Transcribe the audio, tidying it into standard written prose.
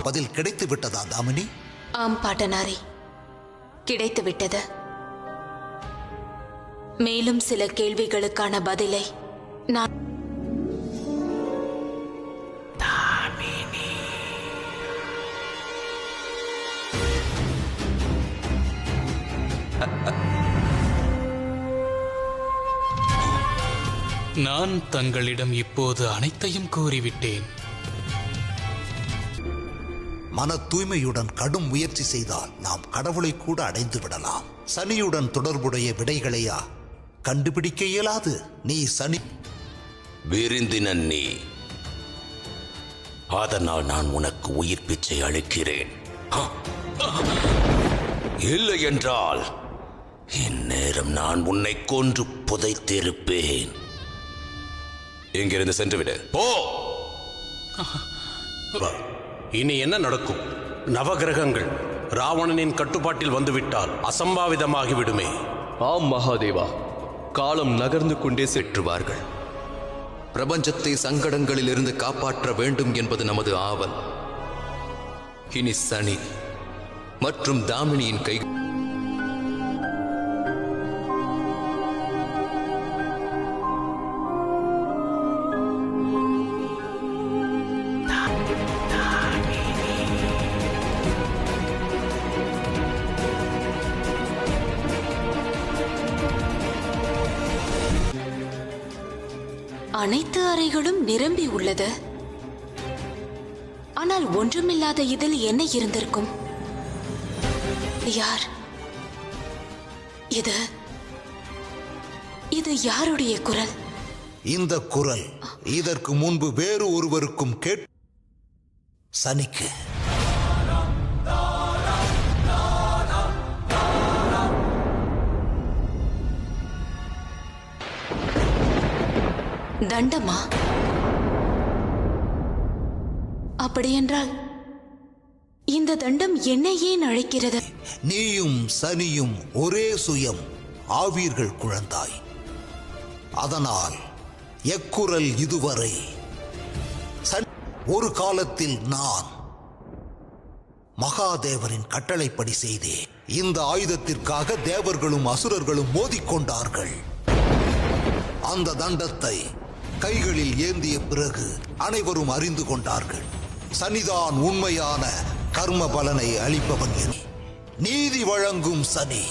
பதில் கிடைத்து விட்டதா தாமினி? ஆம் பாட்டனாரே, கிடைத்து விட்டது. மேலும் சில கேள்விகளுக்கான பதிலை நான் நான் தங்களிடம் இப்போது அனைத்தையும் கூறிவிட்டேன். மன தூய்மையுடன் கடும் முயற்சி செய்தால் நாம் கடவுளை கூட அடைந்து விடலாம். சனியுடன் தொடர்புடைய விடைகளையா கண்டுபிடிக்க இயலாது? நீ சனி விருந்தினன் நீ, அதனால் நான் உனக்கு உயிர் பிச்சை அளிக்கிறேன். இல்லை என்றால் இந்நேரம் நான் உன்னை கொன்று புதைத்திருப்பேன். இங்கிருந்து சென்றுவிடு. போ. இனி என்ன நடக்கும்? நவகிரகங்கள் ராவணனின் கட்டுப்பாட்டில் வந்துவிட்டால் அசம்பாவிதமாகிவிடுமே. ஆம் மகாதேவா, காலம் நகர்ந்து கொண்டே செற்றுவார்கள். பிரபஞ்சத்தை சங்கடங்களிலிருந்து காப்பாற்ற வேண்டும் என்பது நமது ஆவல். இனி சனி மற்றும் தாமினியின் கை அனைத்து அறைகளும் நிரம்பி உள்ளது. ஆனால் ஒன்றுமில்லாத இதில் என்ன இருந்திருக்கும்? யார் இது? இது யாருடைய குரல்? இந்த குரல் இதற்கு முன்பு வேறு ஒருவருக்கும் சனிக்கு. தண்டமா? அப்படியென்றால் இந்த தண்டம் என்னை ஏன் அழைக்கிறது? நீயும் சனியும் ஒரே சுயம் ஆவீர்கள் குழந்தாய். அதனால் எக்குரல் இதுவரை ஒரு காலத்தில் நான் மகாதேவரின் கட்டளைப்படி செய்தேன். இந்த ஆயுதத்திற்காக தேவர்களும் அசுரர்களும் மோதிக்கொண்டார்கள். அந்த தண்டத்தை கைகளில் ஏந்திய பிறகு அனைவரும் அறிந்து கொண்டார்கள். சனிதான் உண்மையான கர்ம பலனை அளிப்பவன். நீதி வழங்கும் சனி.